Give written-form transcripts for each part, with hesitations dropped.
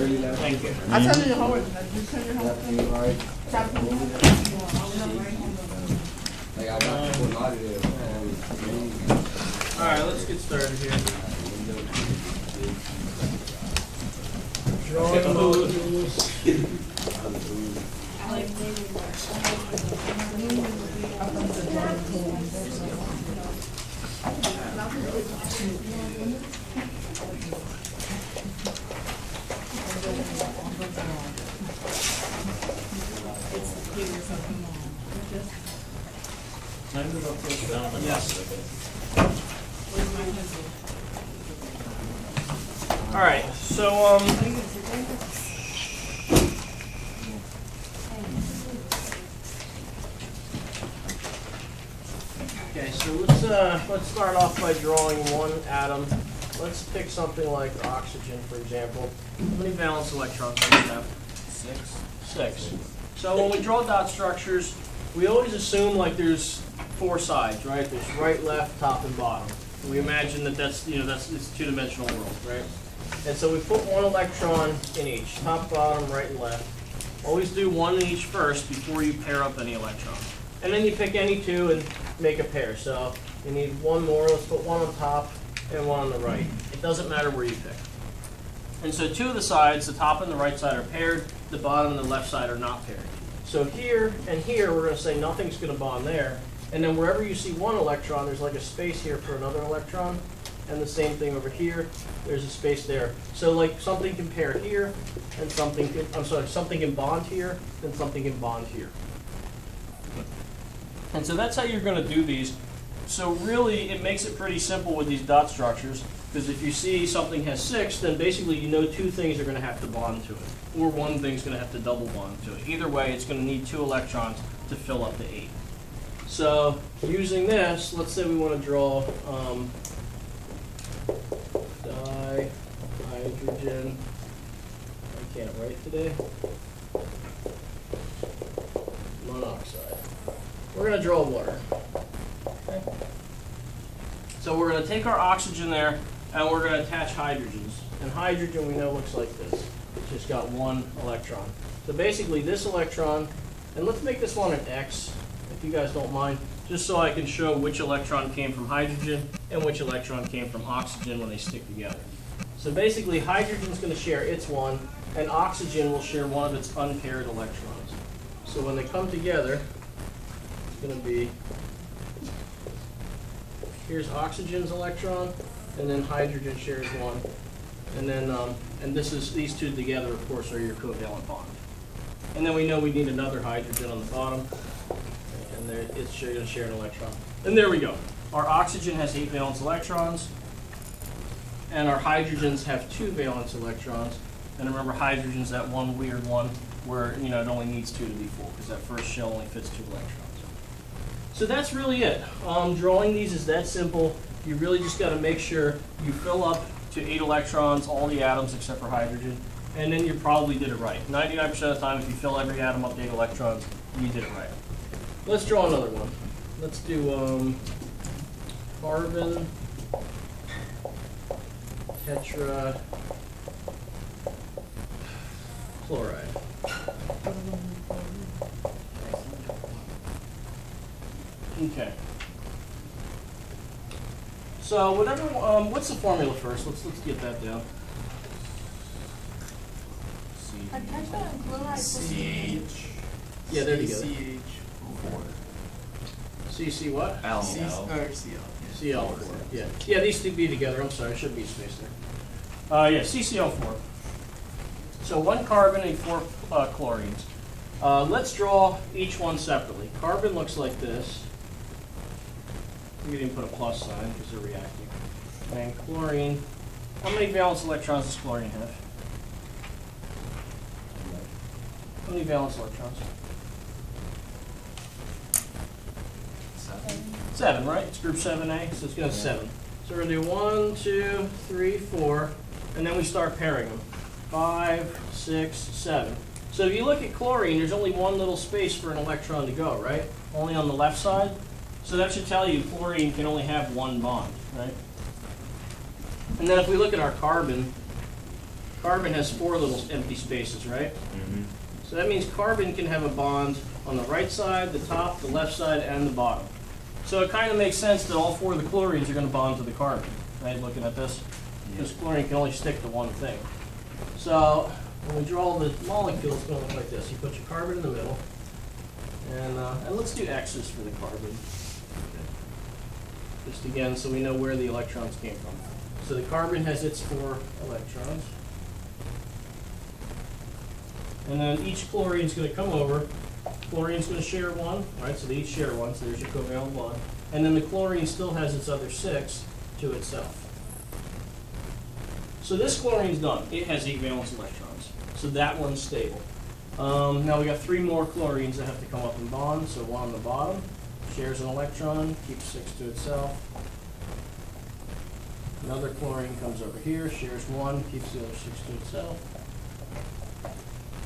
Thank you. I tell you to hold it. Just turn your hold. All right, let's get started here. Drawing modules. Yes. All right, so okay, so let's start off by drawing one atom. Let's pick something like oxygen, for example. How many valence electrons do we have? 6. So when we draw dot structures, we always assume like there's 4 sides, right? There's right, left, top, and bottom. And we imagine that that's it's a two-dimensional world, right? And so we put one electron in each, top, bottom, right, and left. Always do one in each first before you pair up any electrons. And then you pick any two and make a pair. So you need one more. Let's put one on top and one on the right. It doesn't matter where you pick. And so 2 of the sides, the top and the right side, are paired. The bottom and the left side are not paired. So here and here, we're going to say nothing's going to bond there. And then wherever you see one electron, there's like a space here for another electron. And the same thing over here, there's a space there. So like something can pair here, and something can bond here, and something can bond here. And so that's how you're going to do these. So really, it makes it pretty simple with these dot structures, because if you see something has 6, then basically you know 2 things are going to have to bond to it, or one thing's going to have to double bond to it. Either way, it's going to need 2 electrons to fill up the 8. So using this, let's say we want to draw dihydrogen. I can't write today. Monoxide. We're going to draw water. Okay. So we're going to take our oxygen there, and we're going to attach hydrogens. And hydrogen, we know, looks like this. It's just got 1 electron. So basically this electron, and let's make this one an X, if you guys don't mind, just so I can show which electron came from hydrogen and which electron came from oxygen when they stick together. So basically hydrogen is going to share its 1, and oxygen will share one of its unpaired electrons. So when they come together, it's going to be, here's oxygen's electron, and then hydrogen shares 1. And then, and these 2 together, of course, are your covalent bond. And then we know we need another hydrogen on the bottom, and there, it's going to share an electron. And there we go. Our oxygen has 8 valence electrons, and our hydrogens have 2 valence electrons. And remember, hydrogen's that one weird one where it only needs 2 to be full, because that first shell only fits 2 electrons. So that's really it. Drawing these is that simple. You really just got to make sure you fill up to 8 electrons, all the atoms except for hydrogen, and then you probably did it right. 99% of the time, if you fill every atom up to 8 electrons, you did it right. Let's draw another one. Let's do carbon, tetra, chloride. Okay. So whatever. What's the formula first? Let's get that down. CH. Yeah, they're together. CH4. CC what? L. CL4. Yeah. Yeah, these 2 be together. I'm sorry, should be a space there. Yeah, CCl4. So 1 carbon and 4 chlorines. Let's draw each one separately. Carbon looks like this. We didn't put a plus sign because they're reacting. And chlorine. How many valence electrons does chlorine have? How many valence electrons? 7, right? It's group 7A, so it's going to have 7. So we're going to do 1, 2, 3, 4, and then we start pairing them. 5, 6, 7. So if you look at chlorine, there's only one little space for an electron to go, right? Only on the left side. So that should tell you chlorine can only have 1 bond, right? And then if we look at our carbon, Carbon has 4 little empty spaces, right? So that means carbon can have a bond on the right side, the top, the left side, and the bottom. So it kind of makes sense that all 4 of the chlorines are going to bond to the carbon, right? Looking at this, because chlorine can only stick to one thing. So when we draw the molecule, it's going to look like this. You put your carbon in the middle, and let's do X's for the carbon. Just again, so we know where the electrons came from. So the carbon has its 4 electrons. And then each chlorine is going to come over. Chlorine's going to share 1, right? So they each share 1, so there's your covalent bond. And then the chlorine still has its other 6 to itself. So this chlorine's done. It has 8 valence electrons. So that one's stable. Now we got 3 more chlorines that have to come up and bond. So one on the bottom shares an electron, keeps 6 to itself. Another chlorine comes over here, shares 1, keeps the other 6 to itself.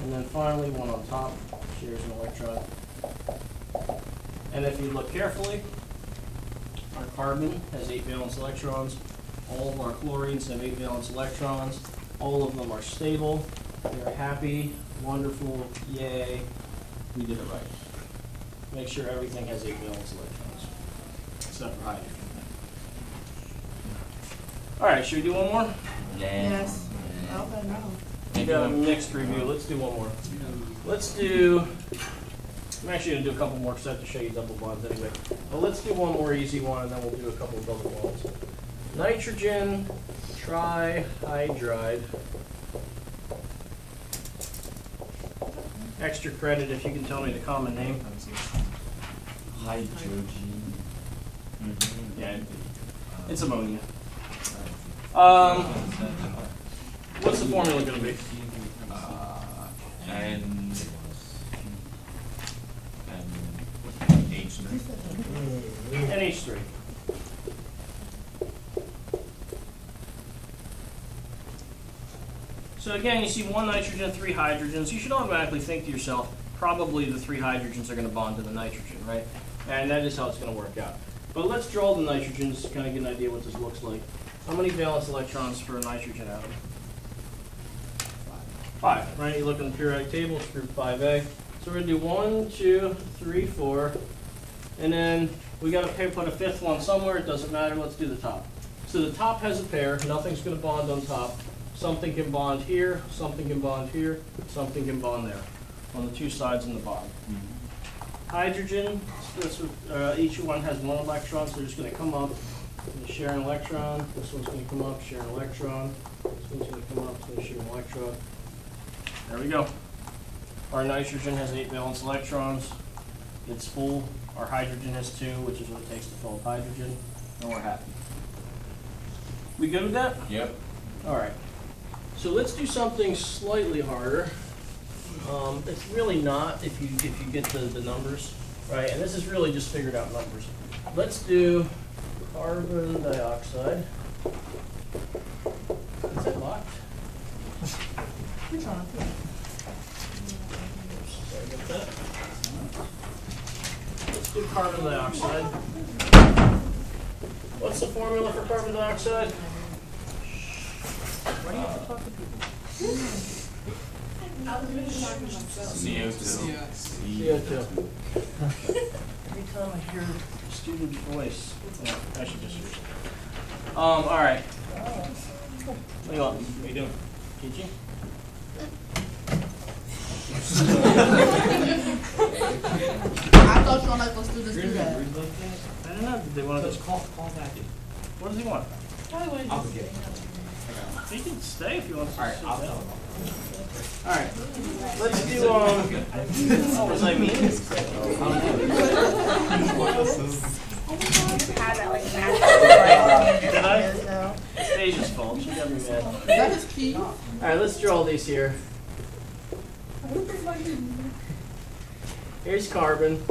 And then finally, one on top shares an electron. And if you look carefully, our carbon has 8 valence electrons. All of our chlorines have 8 valence electrons. All of them are stable. They're happy, wonderful, yay. We did it right. Make sure everything has 8 valence electrons, except for hydrogen. All right, should we do one more? Yes. Okay, no. We got a mixed review. Let's do one more. Let's do, I'm actually going to do a couple more because I have to show you double bonds anyway. But let's do one more easy one, and then we'll do a couple of double bonds. Nitrogen trihydride. Extra credit if you can tell me the common name. Hydrogen. Yeah, it's ammonia. What's the formula going to be? NH3. So again, you see 1 nitrogen, 3 hydrogens. You should automatically think to yourself, probably the 3 hydrogens are going to bond to the nitrogen, right? And that is how it's going to work out. But let's draw the nitrogens to kind of get an idea what this looks like. How many valence electrons for a nitrogen atom? 5, right? You look on the periodic table, it's group 5A. So we're going to do 1, 2, 3, 4. And then we got to put a 5th one somewhere. It doesn't matter. Let's do the top. So the top has a pair. Nothing's going to bond on top. Something can bond here. Something can bond here. Something can bond there on the 2 sides and the bottom. Hydrogen, each one has 1 electron, so they're just going to come up and share an electron. This one's going to come up, share an electron. This one's going to come up, it's going to share an electron. There we go. Our nitrogen has 8 valence electrons. It's full. Our hydrogen has 2, which is what it takes to fill up hydrogen, and we're happy. We good with that? Yep. All right. So let's do something slightly harder. It's really not if you get the numbers, right? And this is really just figured out numbers. Let's do carbon dioxide. Is it locked? Which one? Sorry about that. Let's do carbon dioxide. What's the formula for carbon dioxide? Why do you have to talk to people? CO2. CO2. Every time I hear a student's voice, I should just use it. All right. What do you want? What are you doing? Teaching? I thought you were like, let's do this, do that. I don't know. Did they want to just call back in? What does he want? I'll forget it. He can stay if he wants to. Alright, sit I'll down. tell him. Alright. Let's do oh, what was I mean? Did I? It's Asia's fault. She got me mad. Is that his key? Alright, let's draw these here. Here's carbon.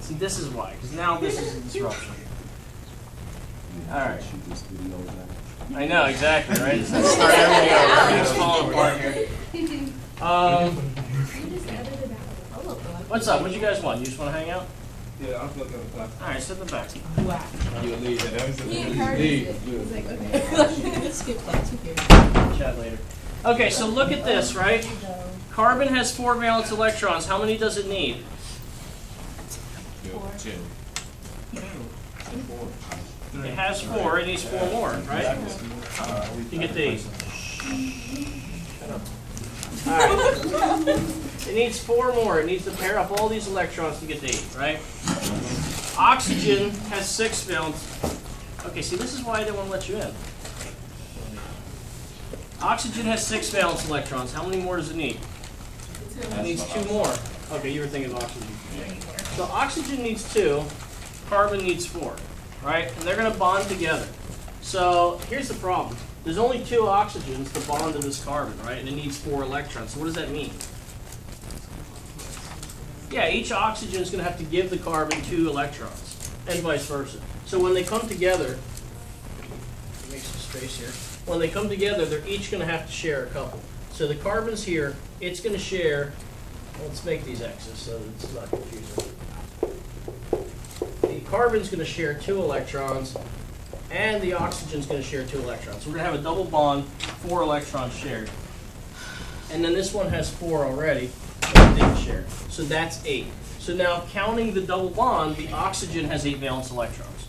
See, this is why, because now this is a disruption. Alright. I know, exactly, right? Let's start everything over. Everything's falling apart here. What's up? What do you guys want? You just want to hang out? Yeah, I'm looking at the clock. All right, sit in the back. Wow. You leave it. He encouraged it. He was like, okay. Skip that. Okay. Chat later. Okay, so look at this, right? Carbon has 4 valence electrons. How many does it need? 2. It has 4. It needs 4 more, right? You get the 8. All right. It needs 4 more. It needs to pair up all these electrons to get to 8, right? Oxygen has 6 valence. Okay, see, this is why I didn't want to let you in. Oxygen has 6 valence electrons. How many more does it need? It needs 2 more. Okay, you were thinking of oxygen. So oxygen needs 2. Carbon needs 4, right? And they're going to bond together. So here's the problem. There's only 2 oxygens to bond to this carbon, right? And it needs 4 electrons. So what does that mean? Yeah, each oxygen is going to have to give the carbon 2 electrons, and vice versa. So when they come together, make some space here. When they come together, they're each going to have to share a couple. So the carbon's here. It's going to share. Let's make these X's so that it's not confusing. The carbon's going to share 2 electrons, and the oxygen's going to share 2 electrons. So we're going to have a double bond, 4 electrons shared. And then this one has 4 already, and it didn't share. So that's 8. So now counting the double bond, the oxygen has 8 valence electrons.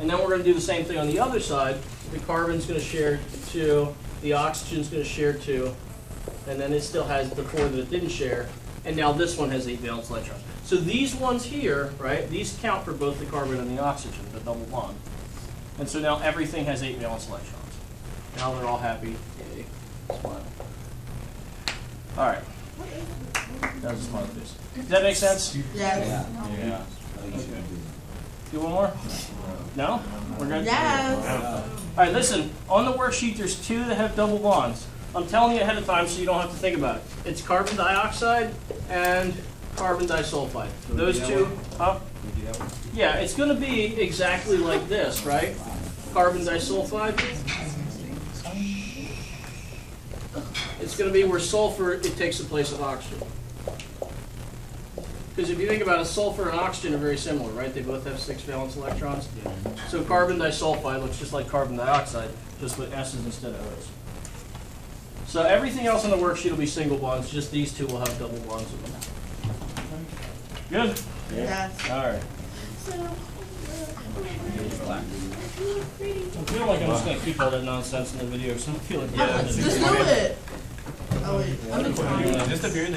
And then we're going to do the same thing on the other side. The carbon's going to share 2, the oxygen's going to share 2, and then it still has the 4 that it didn't share. And now this one has 8 valence electrons. So these ones here, right, these count for both the carbon and the oxygen, the double bond. And so now everything has 8 valence electrons. Now they're all happy. Yay. Smile. All right. That was a smile face. Does that make sense? Yes. Yeah. Do one more? No? We're good? Yes. All right, listen. On the worksheet, there's 2 that have double bonds. I'm telling you ahead of time so you don't have to think about it. It's carbon dioxide and carbon disulfide. Those 2, huh? Yeah, it's going to be exactly like this, right? Carbon disulfide. It's going to be where sulfur, it takes the place of oxygen. Because if you think about it, sulfur and oxygen are very similar, right? They both have 6 valence electrons. So carbon disulfide looks just like carbon dioxide, just with S's instead of O's. So everything else on the worksheet will be single bonds, just these 2 will have double bonds with them. Good? Yes. All right. I feel like I'm just going to keep all that nonsense in the video, so I feel like Just do it. Oh wait. I'm Just appear in the